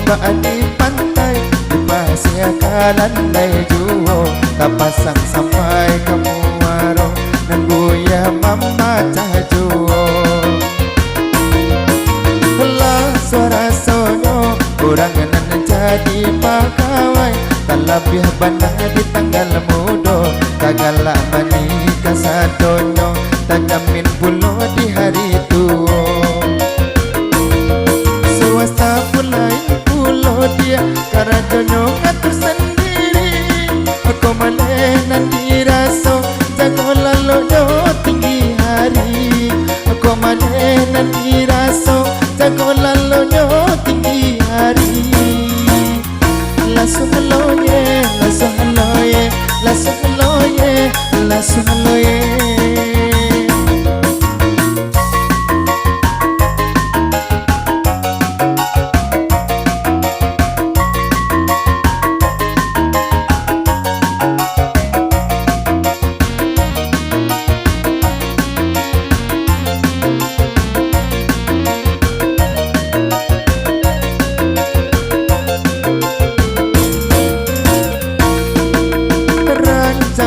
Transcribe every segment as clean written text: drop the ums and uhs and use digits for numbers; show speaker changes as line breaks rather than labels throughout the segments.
tiba di pantai, di pasir kalandai juo, tak pasang sampai kamu waro, nangguya mama cajuo. Lah suara sonyo, orang nan jadi pegawai, tak lebih bandar di tanggal mudo, kagala menikah sadonyo, tak jamin pulo di hari tua. Swasta pulai pulo dia, karadonyo ngatur sendiri, aku maleh nanti raso, jago lalu yo tinggi hari, aku maleh nanti raso, jago lalu yo tinggi hari. Lasso haloye, lasso haloye, lasso haloye, lasso haloye.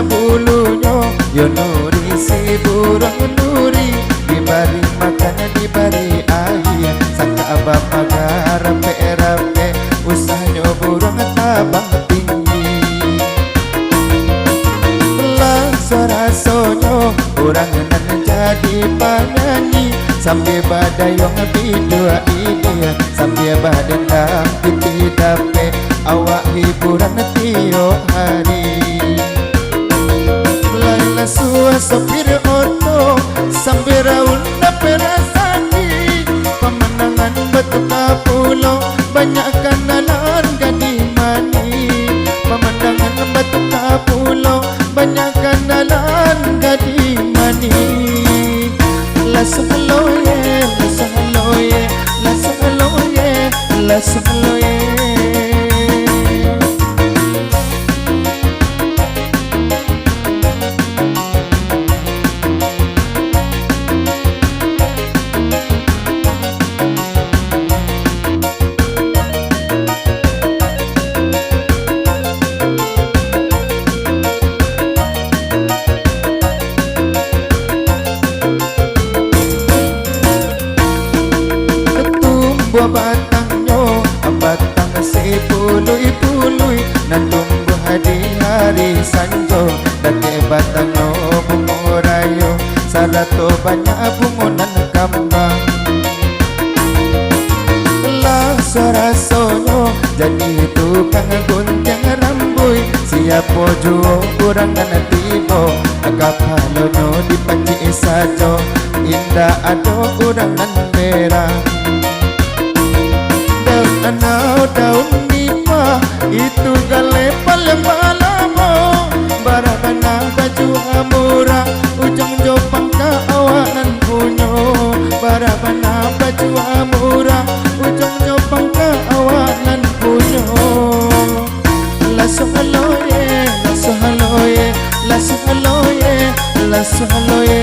Bulunya yo nuri si burung nuri, diberi makan diberi air, sangka abang magar rape-rape, usahanya burung tabang tinggi. Lah suara sonyo orang nan jadi penyanyi, sampai badai yang bidua ini, sampai badendang titi dape, awak hiburan tiap hari. Suah sopir oto sambil raun perasaan, pemandangan betul pulau banyak kenalan gadis mani, pemandangan betul pulau banyak kenalan gadis mani. Lasso haloye, lasso haloye, lasso haloye, lasso haloye. Buah batangnya, batang si pului-pului, nan tumbuh hari sanjo, dake batangnya bunga rayo, sarato banyak bunga nan kambang. Lah suara sonyo, jadi tukang gunting rambut, siapa juo kurang nan tibo, agak halonyo dipanci sajo, indah ado kurang nan merah. Daun nipah itu gale palem-palemo, barabana baju murah, ujung jopang ka awak nan punyo, barabana baju murah, ujung jopang ka awak nan punyo. Lasso haloye, lasso haloye, lasso haloye, lasso haloye.